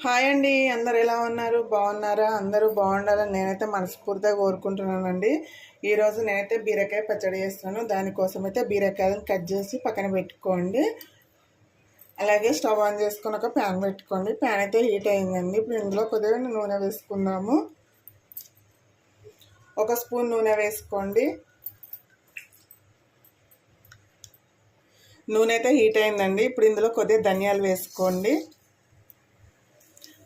Hi అండి, అందరు ఎలా ఉన్నారు? బాగున్నారా? అందరూ బాగుండాలని నేనైతే మనస్ఫూర్తిగా కోరుకుంటున్నానండి. ఈరోజు నేనైతే బీరకాయ పచ్చడి చేస్తున్నాను. దానికోసం అయితే బీరకాయలను కట్ చేసి పక్కన పెట్టుకోండి. అలాగే స్టవ్ ఆన్ చేసుకొని ఒక ప్యాన్ పెట్టుకోండి. ప్యాన్ అయితే హీట్ అయిందండి. ఇప్పుడు ఇందులో కొద్దిగా నూనె వేసుకుందాము. ఒక స్పూన్ నూనె వేసుకోండి. నూనె అయితే హీట్ అయిందండి. ఇప్పుడు ఇందులో కొద్దిగా ధనియాలు వేసుకోండి.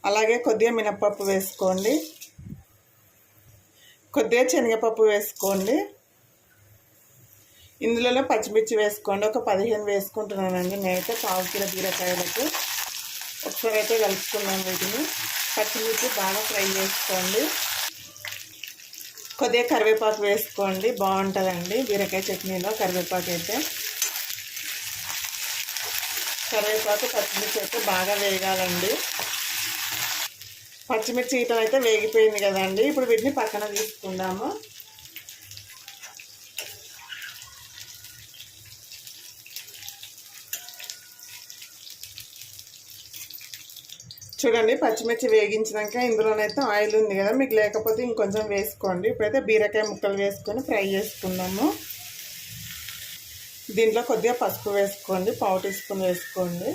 అలాగే కొద్దిగా మినప్పప్పు వేసుకోండి. కొద్దిగా శనగపప్పు వేసుకోండి. ఇందులో పచ్చిమిర్చి వేసుకోండి. ఒక 15 వేసుకుంటున్నానండి నేనైతే పావు కిలో బీరకాయలకు. ఒకసారి అయితే కలుపుకున్నాను వీటిని. పచ్చిమిర్చి బాగా ఫ్రై చేసుకోండి. కొద్దిగా కరివేపాకు వేసుకోండి, బాగుంటుందండి బీరకాయ చట్నీలో కరివేపాకు అయితే. కరివేపాకు పచ్చిమిర్చి అయితే బాగా వేగాలండి. పచ్చిమిర్చి ఈటలు అయితే వేగిపోయింది కదండి. ఇప్పుడు వీటిని పక్కన తీసుకుందాము. చూడండి, పచ్చిమిర్చి వేగించినాక ఇందులోనైతే ఆయిల్ ఉంది కదా, మీకు లేకపోతే ఇంకొంచెం వేసుకోండి. ఇప్పుడైతే బీరకాయ ముక్కలు వేసుకొని ఫ్రై చేసుకుందాము. దీంట్లో కొద్దిగా పసుపు వేసుకోండి, పావు టీ స్పూన్ వేసుకోండి.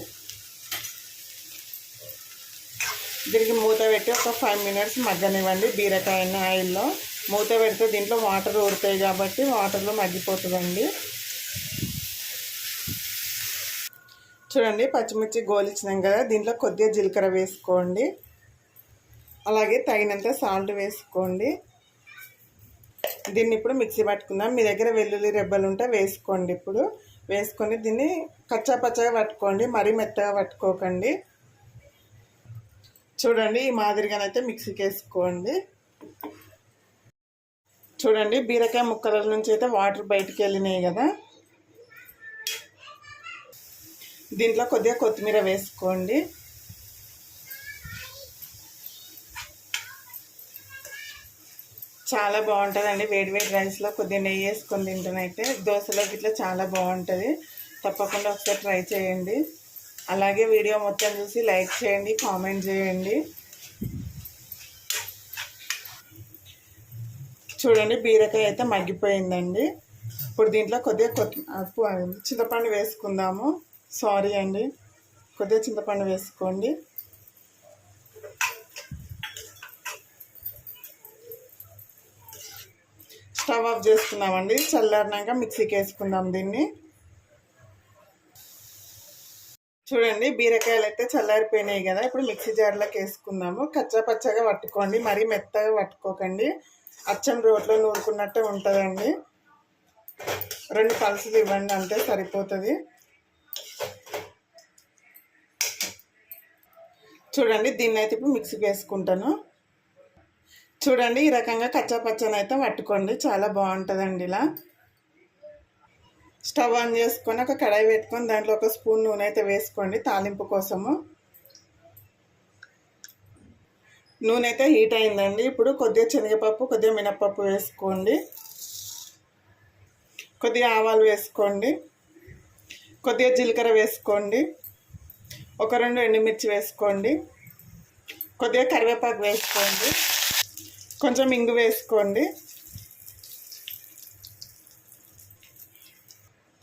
దీనికి మూత పెట్టి ఒక 5 మినిట్స్ మగ్గనివ్వండి. బీరకాయ ఆయిల్లో మూత పెడితే దీంట్లో వాటర్ ఊరుతాయి కాబట్టి వాటర్లో మగ్గిపోతుందండి. చూడండి, పచ్చిమిర్చి గోలిచ్చినాం కదా, దీంట్లో కొద్దిగా జీలకర్ర వేసుకోండి. అలాగే తగినంత సాల్ట్ వేసుకోండి. దీన్ని ఇప్పుడు మిక్సీ పట్టుకుందాం. మీ దగ్గర వెల్లుల్లి రెబ్బలు ఉంటే వేసుకోండి. ఇప్పుడు వేసుకొని దీన్ని కచ్చా పచ్చగా పట్టుకోండి, మరీ మెత్తగా పట్టుకోకండి. చూడండి, ఈ మాదిరిగానైతే మిక్సీకి వేసుకోండి. చూడండి, బీరకాయ ముక్కల నుంచి అయితే వాటర్ బయటికి వెళ్ళినాయి కదా. దీంట్లో కొద్దిగా కొత్తిమీర వేసుకోండి. చాలా బాగుంటుందండి. వేడి వేడి రైస్లో కొద్దిగా నెయ్యి వేసుకొని తింటున్నైతే దోశలోకి ఇట్లా చాలా బాగుంటుంది. తప్పకుండా ఒకసారి ట్రై చేయండి. అలాగే వీడియో మొత్తం చూసి లైక్ చేయండి, కామెంట్ చేయండి. చూడండి, బీరకాయ అయితే మగ్గిపోయిందండి. ఇప్పుడు దీంట్లో కొద్దిగా చింతపండు వేసుకుందాము. సారీ అండి, కొద్దిగా చింతపండు వేసుకోండి. స్టవ్ ఆఫ్ చేసుకుందామండి. చల్లారినాక మిక్సీకి వేసుకుందాం దీన్ని. చూడండి, బీరకాయలు అయితే చల్లారిపోయినాయి కదా. ఇప్పుడు మిక్సీ జార్లోకి వేసుకుందాము. కచ్చా పచ్చగా పట్టుకోండి, మరీ మెత్తగా పట్టుకోకండి. అచ్చం రోట్లో నూరుకున్నట్టే ఉంటుందండి. 2 పల్సులు ఇవ్వండి, అంతే సరిపోతుంది. చూడండి, దీన్ని అయితే ఇప్పుడు మిక్సీకి వేసుకుంటాను. చూడండి, ఈ రకంగా కచ్చా పచ్చని అయితే పట్టుకోండి, చాలా బాగుంటుందండి. ఇలా స్టవ్ ఆన్ చేసుకొని ఒక కడాయి పెట్టుకొని దాంట్లో ఒక స్పూన్ నూనె అయితే వేసుకోండి తాలింపు కోసము. నూనె అయితే హీట్ అయిందండి. ఇప్పుడు కొద్దిగా శనగపప్పు, కొద్దిగా మినప్పప్పు వేసుకోండి. కొద్దిగా ఆవాలు వేసుకోండి. కొద్దిగా జీలకర్ర వేసుకోండి. ఒక 2 ఎండుమిర్చి వేసుకోండి. కొద్దిగా కరివేపాకు వేసుకోండి. కొంచెం ఇంగు వేసుకోండి.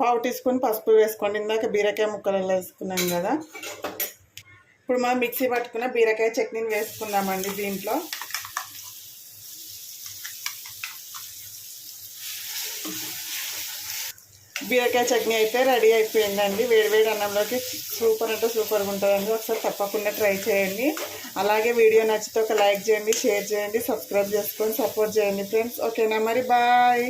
పావు టీ స్పూన్ పసుపు వేసుకోండి. ఇందాక బీరకాయ ముక్కలలో వేసుకున్నాం కదా. ఇప్పుడు మనం మిక్సీ పట్టుకున్న బీరకాయ చట్నీని వేసుకుందామండి దీంట్లో. బీరకాయ చట్నీ అయితే రెడీ అయిపోయిందండి. వేడివేడి అన్నంలోకి సూపర్ అంటే సూపర్గా ఉంటుందండి. ఒకసారి తప్పకుండా ట్రై చేయండి. అలాగే వీడియో నచ్చితే ఒక లైక్ చేయండి, షేర్ చేయండి, సబ్స్క్రైబ్ చేసుకొని సపోర్ట్ చేయండి ఫ్రెండ్స్. ఓకేనా మరి, బాయ్.